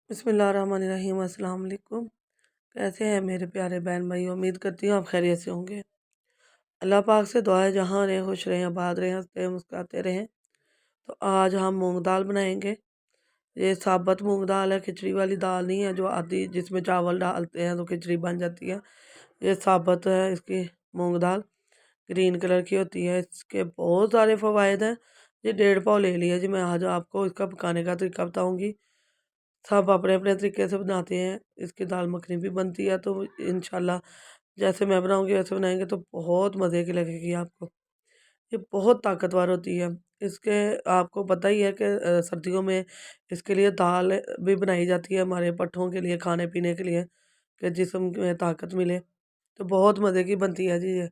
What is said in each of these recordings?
बिस्मिल्लाहिर्रहमानिर्रहीम अस्सलाम वालेकुम। कैसे हैं मेरे प्यारे बहन भाई? उम्मीद करती हूँ आप खैरियत से होंगे। अल्लाह पाक से दुआ है जहाँ रहें खुश रहें, आबाद रहें, हंसते मुस्कुराते रहें। तो आज हम मूंग दाल बनाएंगे। ये साबुत मूंग दाल है, खिचड़ी वाली दाल नहीं है जो आधी जिसमें चावल डालते हैं तो खिचड़ी बन जाती है। ये साबुत है इसकी मूंग दाल, ग्रीन कलर की होती है। इसके बहुत सारे फ़वाइद हैं। ये 1.5 पाव ले लिया जी। मैं आज आपको इसका पकाने का तरीका बताऊँगी। सब अपने-अपने तरीके से बनाते हैं। इसकी दाल मखनी भी बनती है, तो इंशाल्लाह जैसे मैं बनाऊँगी वैसे बनाएँगे तो बहुत मज़े की लगेगी आपको। ये बहुत ताकतवर होती है। इसके आपको पता ही है कि सर्दियों में इसके लिए दाल भी बनाई जाती है हमारे पट्ठों के लिए, खाने-पीने के लिए, कि जिस्म में ताकत मिले। तो बहुत मज़े की बनती है जी ये।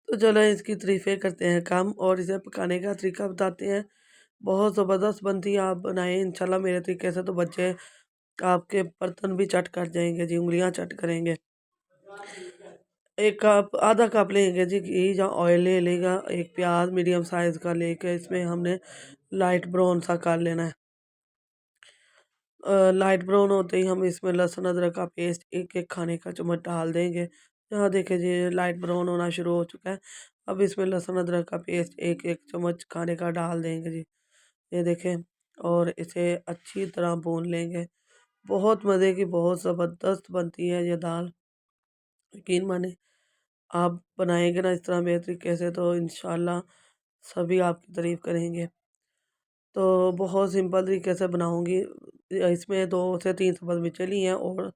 तो चलो इसकी तारीफ़ें करते हैं कम और इसे पकाने का तरीका बताते हैं। बहुत ज़बरदस्त बनती है, आप बनाएँ इंशाल्लाह मेरे तरीके से तो बच्चे आपके बर्तन भी चट कर जाएँगे जी, उँगलियाँ चट करेंगे। 1 कप आधा कप लेंगे जी घी या ऑयल ले लेगा, 1 प्याज़ मीडियम साइज़ का लेके इसमें हमने लाइट ब्राउन सा कर लेना है। लाइट ब्राउन होते ही हम इसमें लहसुन अदरक का पेस्ट 1-1 खाने का चम्मच डाल देंगे। यहाँ देखिए जी लाइट ब्राउन होना शुरू हो चुका है। अब इसमें लहसुन अदरक का पेस्ट 1-1 चम्मच खाने का डाल देंगे जी। ये देखें और इसे अच्छी तरह भून लेंगे। बहुत मज़े की, बहुत ज़बरदस्त बनती है ये दाल। यकीन माने आप बनाएँगे ना इस तरह मेरे तरीके से तो इंशाल्लाह सभी आपकी तारीफ़ करेंगे। तो बहुत सिंपल तरीके से बनाऊँगी। इसमें 2 से 3 सब्ज़ मिर्चें ली हैं और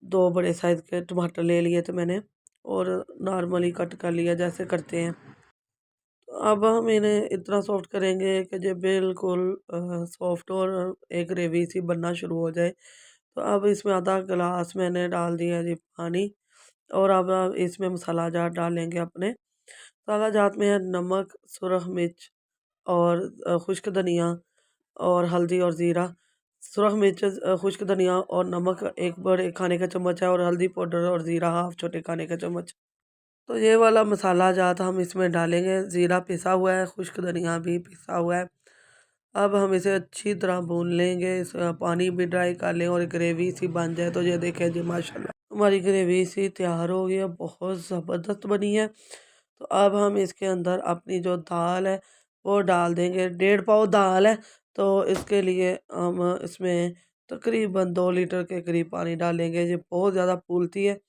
2 बड़े साइज़ के टमाटर ले लिए थे मैंने और नॉर्मली कट कर लिया जैसे करते हैं। तो अब हम इन्हें इतना सॉफ्ट करेंगे कि जो बिल्कुल सॉफ्ट और एक ग्रेवी सी बनना शुरू हो जाए। तो अब इसमें आधा गिलास मैंने डाल दिया जी पानी और अब इसमें मसाला जात डालेंगे अपने। मसाला जात में है नमक, सुरख मिर्च और खुश्क धनिया और हल्दी और ज़ीरा। सुरख मिर्च, खुश्क धनिया और नमक 1 बड़े खाने का चम्मच है और हल्दी पाउडर और ज़ीरा हाफ़ छोटे खाने का चम्मच। तो ये वाला मसाला जात हम इसमें डालेंगे। ज़ीरा पिसा हुआ है, खुश्क धनिया भी पिसा हुआ है। अब हम इसे अच्छी तरह भून लेंगे, इसका पानी भी ड्राई कर लें और ग्रेवी सी बन जाए। तो ये देखें जी माशाल्लाह हमारी ग्रेवी सी तैयार हो गई है, बहुत ज़बरदस्त बनी है। तो अब हम इसके अंदर अपनी जो दाल है वो डाल देंगे। 1.5 पाव दाल है तो इसके लिए हम इसमें तकरीबन 2 लीटर के करीब पानी डालेंगे। ये बहुत ज़्यादा फूलती है,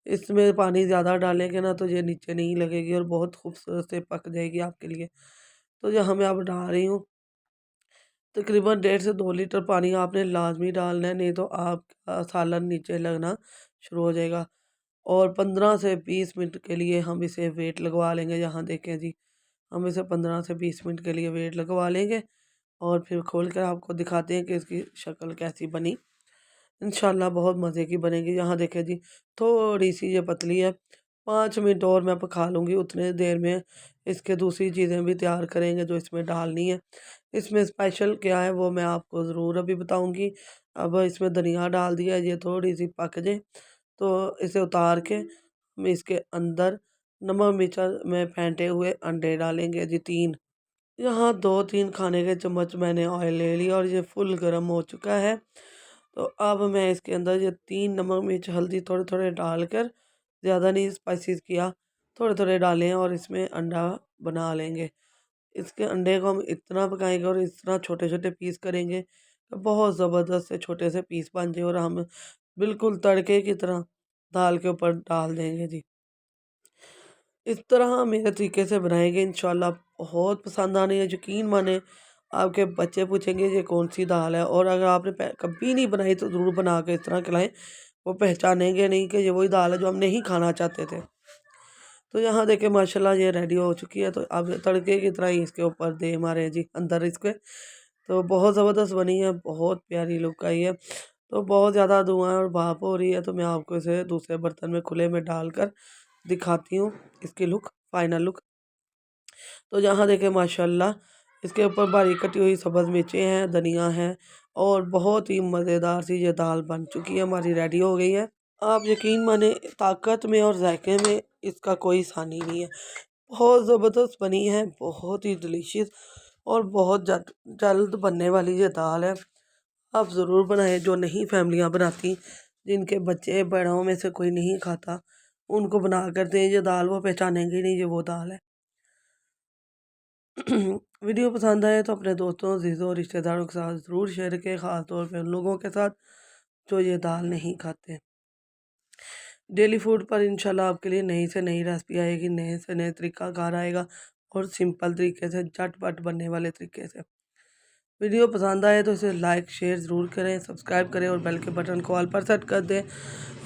इसमें पानी ज़्यादा डालेंगे ना तो ये नीचे नहीं लगेगी और बहुत खूबसूरत से पक जाएगी आपके लिए। तो जो मैं अब डाल रही हूँ तकरीबन 1.5 से 2 लीटर पानी आपने लाज़मी डालना है, नहीं तो आपका सालन नीचे लगना शुरू हो जाएगा। और 15 से 20 मिनट के लिए हम इसे वेट लगवा लेंगे। यहाँ देखें जी, हम इसे 15 से 20 मिनट के लिए वेट लगवा लेंगे और फिर खोल कर आपको दिखाते हैं कि इसकी शक्ल कैसी बनी। इंशाल्लाह बहुत मज़े की बनेगी। यहाँ देखें जी, थोड़ी-सी ये पतली है, 5 मिनट और मैं पका लूँगी, उतने देर में इसके दूसरी चीज़ें भी तैयार करेंगे जो इसमें डालनी है। इसमें स्पेशल क्या है वो मैं आपको ज़रूर अभी बताऊँगी। अब इसमें धनिया डाल दिया है, ये थोड़ी-सी पक जाए तो इसे उतार के हम इसके अंदर नमक मिर्च में फेंटे हुए अंडे डालेंगे जी 3। यहाँ 2-3 खाने के चम्मच मैंने ऑयल ले लिया और ये फुल गर्म हो चुका है। तो अब मैं इसके अंदर ये 3 नमक मिर्च हल्दी थोड़े-थोड़े डालकर, ज़्यादा नहीं स्पाइसेस किया, थोड़े-थोड़े डाले हैं और इसमें अंडा बना लेंगे। इसके अंडे को हम इतना पकाएँगे और इतना छोटे-छोटे पीस करेंगे, कि बहुत ज़बरदस्त से छोटे से पीस बन जाए और हम बिल्कुल तड़के की तरह दाल के ऊपर डाल देंगे जी। इस तरह मेरे तरीके से बनाएँगे इंशाल्लाह बहुत पसंद आनी है, यकीन माने आपके बच्चे पूछेंगे ये कौन-सी दाल है और अगर आपने कभी नहीं बनाई तो ज़रूर बना के इस तरह खिलाएँ, वो पहचानेंगे नहीं कि ये वही दाल है जो हम नहीं खाना चाहते थे। तो यहाँ देखिए माशाल्लाह ये रेडी हो चुकी है, तो अब तड़के की तरह ही इसके ऊपर दे मारे जी अंदर इसके। तो बहुत ज़बरदस्त बनी है, बहुत प्यारी लुक आई है। तो बहुत ज़्यादा धुआँ और भाप हो रही है, तो मैं आपको इसे दूसरे बर्तन में खुले में डालकर दिखाती हूँ इसकी लुक, फाइनल लुक। तो यहाँ देखें माशाल्लाह इसके ऊपर बारीक कटी हुई सब्ज़ मिर्चें हैं, धनिया है और बहुत ही मज़ेदार सी ये दाल बन चुकी है, हमारी रेडी हो गई है। आप यकीन माने ताकत में और जायके में इसका कोई सानी नहीं है। बहुत ज़बरदस्त बनी है, बहुत ही डिलीशियस और बहुत जल्द बनने वाली ये दाल है। आप ज़रूर बनाएं। जो नहीं फैमिलियाँ बनाती, जिनके बच्चे बड़ों में से कोई नहीं खाता, उनको बना कर दें ये दाल, वो पहचानेंगे नहीं ये वो दाल है। वीडियो पसंद आए तो अपने दोस्तों, अजीज़ों और रिश्तेदारों के साथ ज़रूर शेयर करें, ख़ास तौर पे उन लोगों के साथ जो ये दाल नहीं खाते। डेली फूड पर इंशाल्लाह आपके लिए नई से नई रेसिपी आएगी, नए से नए तरीक़ाकार आएगा और सिंपल तरीके से, झटपट बनने वाले तरीके से। वीडियो पसंद आए तो इसे लाइक शेयर ज़रूर करें, सब्सक्राइब करें और बेल के बटन को ऑल पर सेट कर दें।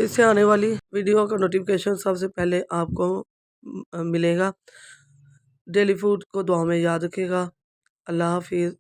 इससे आने वाली वीडियो का नोटिफिकेशन सबसे पहले आपको मिलेगा। डेली फूड को दुआ में याद रखिएगा। अल्लाह हाफ़िज़।